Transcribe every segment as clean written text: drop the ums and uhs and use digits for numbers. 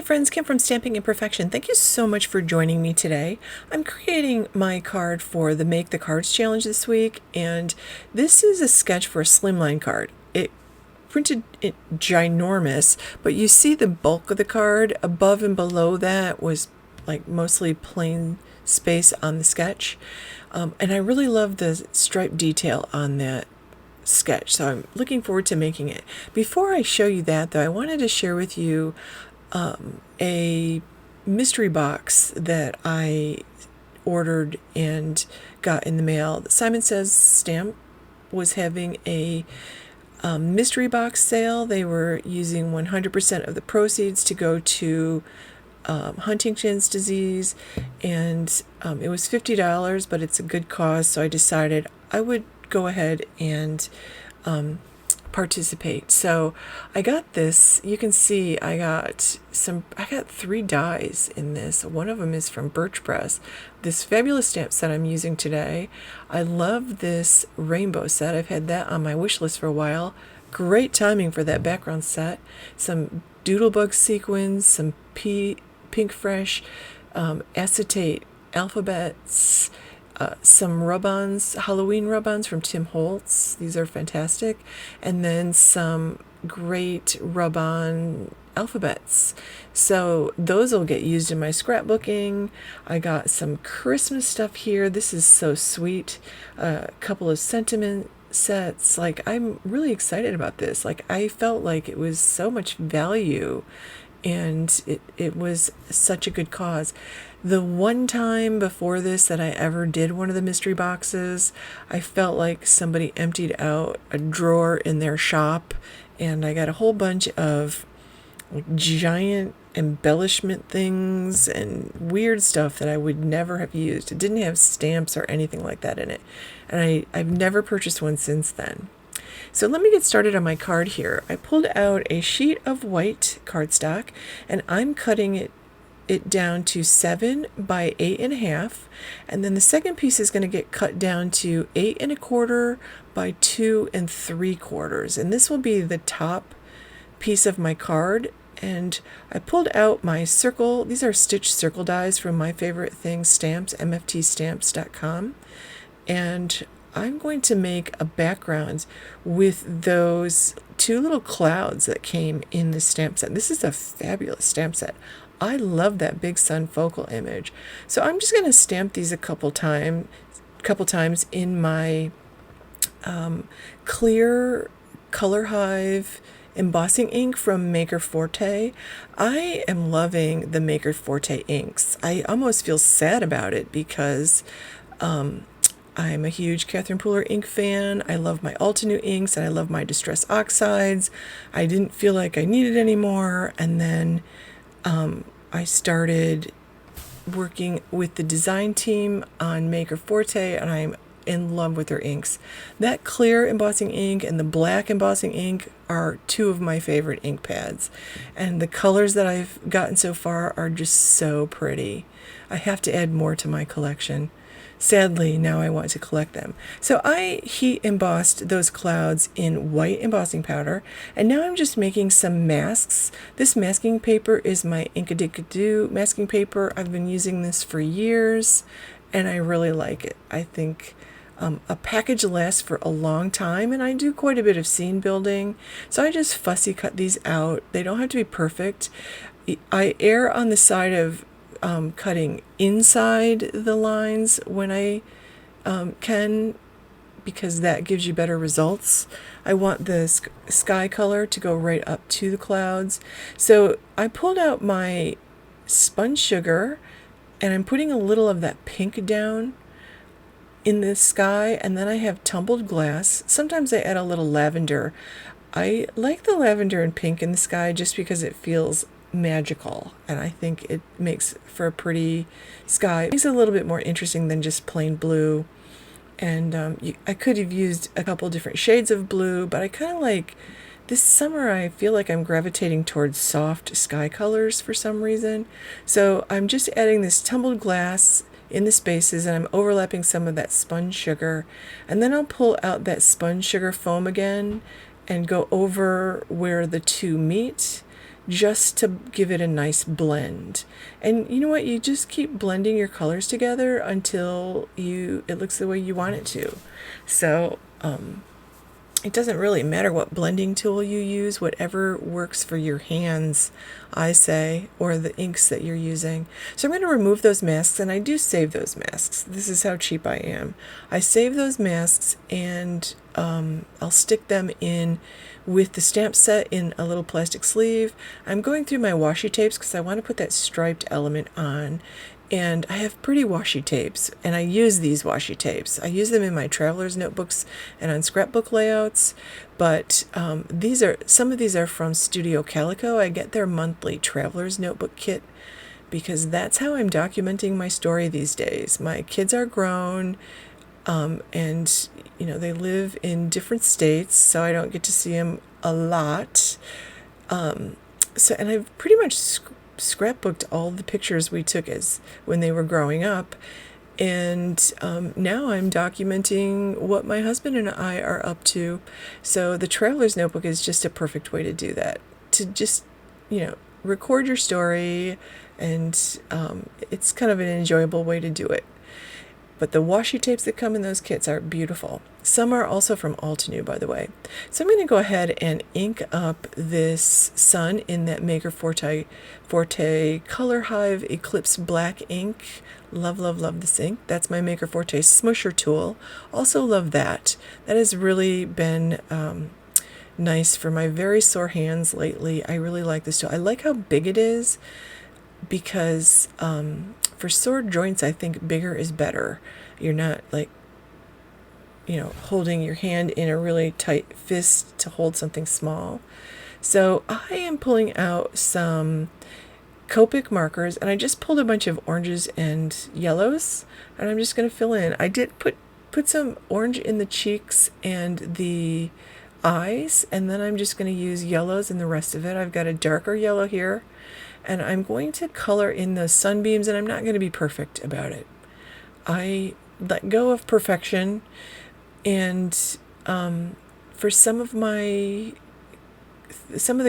friends, Kim from Stamping Imperfection. Thank you so much for joining me today. I'm creating my card for the Make the Cards Challenge this week, and this is a sketch for a Slimline card. It printed it ginormous, but you see the bulk of the card. Above and below that was like mostly plain space on the sketch, and I really love the stripe detail on that sketch, so I'm looking forward to making it. Before I show you that though, I wanted to share with you a mystery box that I ordered and got in the mail. Simon Says Stamp was having a mystery box sale. They were using 100% of the proceeds to go to Huntington's disease, and it was $50, but it's a good cause, so I decided I would go ahead and participate. So I got this. You can see I got 3 dies in this. One of them is from Birch Press. This fabulous stamp set I'm using today. I love this rainbow set. I've had that on my wish list for a while. Great timing for that background set. Some Doodlebug sequins, some Pink Fresh acetate alphabets, some rub-ons, Halloween rub-ons from Tim Holtz. These are fantastic. And then some great rub-on alphabets. So those will get used in my scrapbooking. I got some Christmas stuff here. This is so sweet. A couple of sentiment sets. Like, I'm really excited about this. Like, I felt like it was so much value, and it was such a good cause. The one time before this that I ever did one of the mystery boxes, I felt like somebody emptied out a drawer in their shop, and I got a whole bunch of like giant embellishment things and weird stuff that I would never have used. It didn't have stamps or anything like that in it, and I've never purchased one since then. So let me get started on my card here. I pulled out a sheet of white cardstock, and I'm cutting it down to 7 by 8.5, and then the second piece is going to get cut down to 8.25 by 2 3/4, and this will be the top piece of my card. And I pulled out my circle. These are stitch circle dies from My Favorite Things Stamps, mftstamps.com, and I'm going to make a background with those 2 little clouds that came in the stamp set. This is a fabulous stamp set. I love that big sun focal image. So I'm just going to stamp these a couple times in my clear Color Hive embossing ink from Maker Forte. I am loving the Maker Forte inks. I almost feel sad about it because I'm a huge Catherine Pooler ink fan. I love my Altenew inks, and I love my Distress Oxides. I didn't feel like I needed any more, and then I started working with the design team on Maker Forte, and I'm in love with their inks. That clear embossing ink and the black embossing ink are 2 of my favorite ink pads, and the colors that I've gotten so far are just so pretty. I have to add more to my collection. Sadly, now I want to collect them. So I heat embossed those clouds in white embossing powder, and now I'm just making some masks. This masking paper is my Inkadikadoo masking paper. I've been using this for years, and I really like it. I think a package lasts for a long time, and I do quite a bit of scene building, so I just fussy cut these out. They don't have to be perfect. I err on the side of cutting inside the lines when I can, because that gives you better results. I want the sky color to go right up to the clouds. So I pulled out my sponge sugar, and I'm putting a little of that pink down in the sky, and then I have tumbled glass. Sometimes I add a little lavender. I like the lavender and pink in the sky just because it feels magical, and I think it makes for a pretty sky. It makes it a little bit more interesting than just plain blue. And I could have used a couple different shades of blue, but I kind of like this summer. I feel like I'm gravitating towards soft sky colors for some reason. So I'm just adding this tumbled glass in the spaces, and I'm overlapping some of that sponge sugar, and then I'll pull out that sponge sugar foam again and go over where the 2 meet, just to give it a nice blend. And you know what? You just keep blending your colors together until it looks the way you want it to. So it doesn't really matter what blending tool you use, whatever works for your hands, I say, or the inks that you're using. So I'm going to remove those masks, and I do save those masks. This is how cheap I am. I save those masks, and I'll stick them in with the stamp set in a little plastic sleeve. I'm going through my washi tapes because I want to put that striped element on. And I have pretty washi tapes, and I use these washi tapes. I use them in my traveler's notebooks and on scrapbook layouts, but some of these are from Studio Calico. I get their monthly traveler's notebook kit because that's how I'm documenting my story these days. My kids are grown, and they live in different states, so I don't get to see them a lot. And I've pretty much scrapbooked all the pictures we took as when they were growing up, and now I'm documenting what my husband and I are up to. So the traveler's notebook is just a perfect way to do that, to just record your story, and it's kind of an enjoyable way to do it. But the washi tapes that come in those kits are beautiful. Some are also from Altenew, by the way. So I'm going to go ahead and ink up this sun in that Maker Forte Color Hive Eclipse black ink. Love, love, love this ink. That's my Maker Forte smusher tool. Also love that. That has really been nice for my very sore hands lately. I really like this tool. I like how big it is because for sore joints, I think bigger is better. You're not holding your hand in a really tight fist to hold something small. So I am pulling out some Copic markers, and I just pulled a bunch of oranges and yellows, and I'm just going to fill in. I did put some orange in the cheeks and the eyes, and then I'm just going to use yellows in the rest of it. I've got a darker yellow here, and I'm going to color in the sunbeams, and I'm not going to be perfect about it. I let go of perfection, and for some of the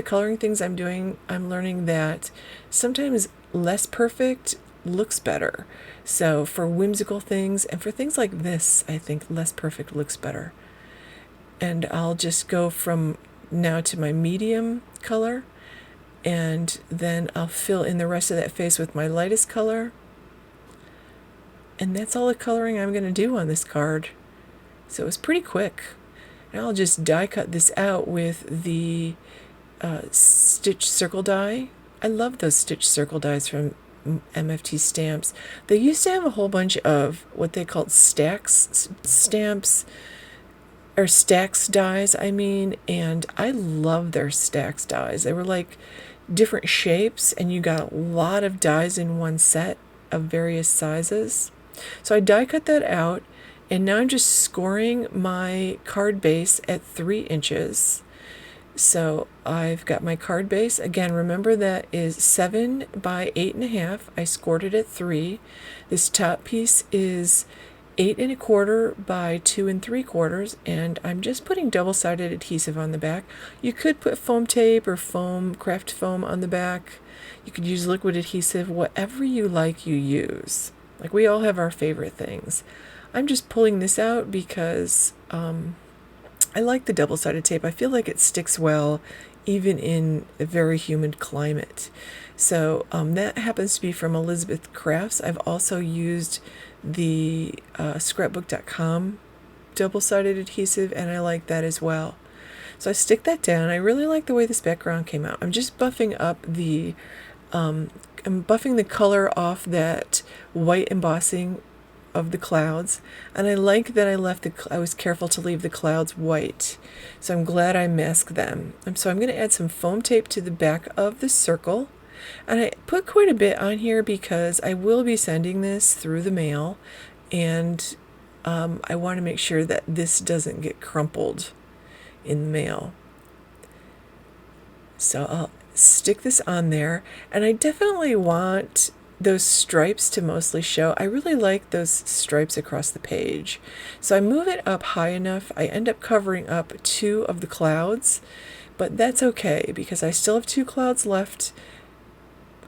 coloring things I'm doing, I'm learning that sometimes less perfect looks better. So for whimsical things and for things like this, I think less perfect looks better. And I'll just go from now to my medium color, and then I'll fill in the rest of that face with my lightest color. And that's all the coloring I'm going to do on this card. So it was pretty quick. And I'll just die cut this out with the stitch circle die. I love those stitch circle dies from MFT stamps. They used to have a whole bunch of what they called stacks stamps, or stacks dies, and I love their stacks dies. They were like different shapes, and you got a lot of dies in one set of various sizes. So I die cut that out, and now I'm just scoring my card base at 3 inches. So I've got my card base. Again, remember that is 7 by 8.5. I scored it at 3. This top piece is 8 1/4 by 2 3/4, and I'm just putting double-sided adhesive on the back. You could put foam tape or craft foam on the back. You could use liquid adhesive, whatever you like, you use. Like, we all have our favorite things. I'm just pulling this out because I like the double-sided tape. I feel like it sticks well even in a very humid climate. So that happens to be from Elizabeth Crafts. I've also used the scrapbook.com double-sided adhesive, and I like that as well. So I stick that down. I really like the way this background came out. I'm just buffing up I'm buffing the color off that white embossing of the clouds, and I like that I was careful to leave the clouds white, so I'm glad I masked them. So I'm going to add some foam tape to the back of the circle, and I put quite a bit on here because I will be sending this through the mail, and I want to make sure that this doesn't get crumpled in the mail. So I'll stick this on there, and I definitely want those stripes to mostly show. I really like those stripes across the page. So I move it up high enough. I end up covering up 2 of the clouds, but that's okay because I still have 2 clouds left.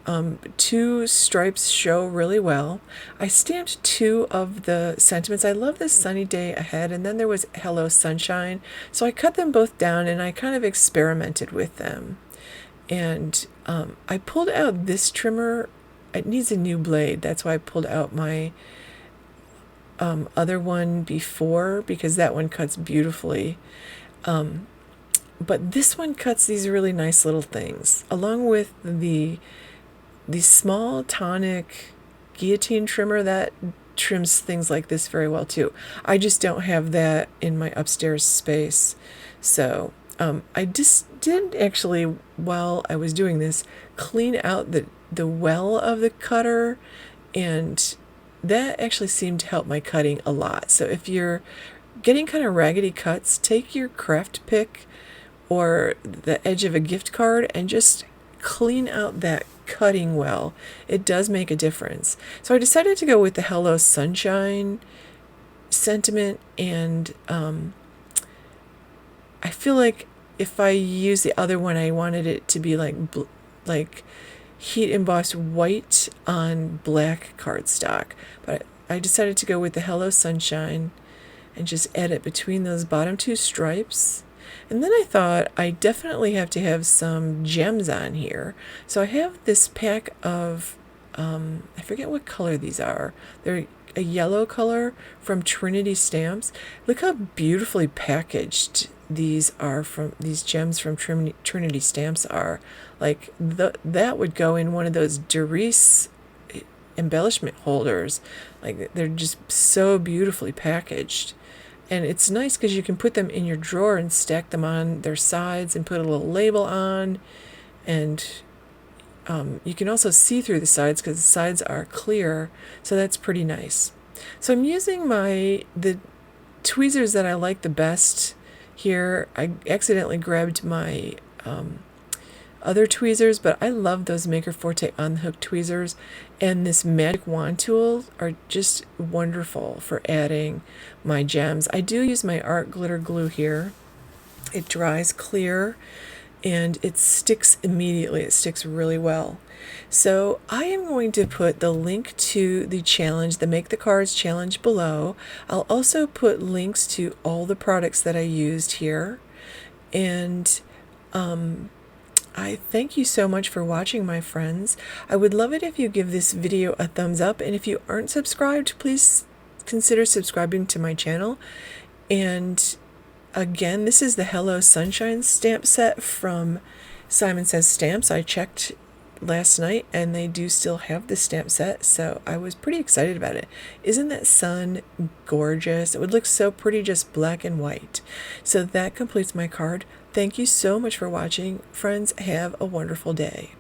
2 stripes show really well. I stamped 2 of the sentiments. I love this sunny day ahead, and then there was hello sunshine. So I cut them both down and I kind of experimented with them. And I pulled out this trimmer. It needs a new blade. That's why I pulled out my other one before, because that one cuts beautifully. But this one cuts these really nice little things, along with the small tonic guillotine trimmer that trims things like this very well too. I just don't have that in my upstairs space. So I just did actually, while I was doing this, clean out the well of the cutter, and that actually seemed to help my cutting a lot. So if you're getting kind of raggedy cuts, take your craft pick or the edge of a gift card and just clean out that cutting well. It does make a difference. So I decided to go with the Hello Sunshine sentiment, and I feel like if I use the other one, I wanted it to be like heat embossed white on black cardstock, but I decided to go with the Hello Sunshine and just add it between those bottom 2 stripes. And then I thought I definitely have to have some gems on here. So I have this pack of, I forget what color these are. They're a yellow color from Trinity Stamps. Look how beautifully packaged these are, from these gems from Trinity Stamps are. Like that would go in one of those Doris embellishment holders. Like they're just so beautifully packaged. And it's nice because you can put them in your drawer and stack them on their sides and put a little label on. And you can also see through the sides because the sides are clear. So that's pretty nice. So I'm using the tweezers that I like the best here. I accidentally grabbed my other tweezers, but I love those Maker Forte on the hook tweezers, and this magic wand tool are just wonderful for adding my gems. I do use my art glitter glue here. It dries clear and it sticks immediately. It sticks really well. So I am going to put the link to the challenge, the Make the Cards challenge, below. I'll also put links to all the products that I used here, and I thank you so much for watching, my friends. I would love it if you give this video a thumbs up, and if you aren't subscribed, please consider subscribing to my channel. And again, this is the Hello Sunshine stamp set from Simon Says Stamps. I checked last night and they do still have the stamp set, so I was pretty excited about it. Isn't that sun gorgeous? It would look so pretty just black and white. So that completes my card. Thank you so much for watching, friends. Have a wonderful day.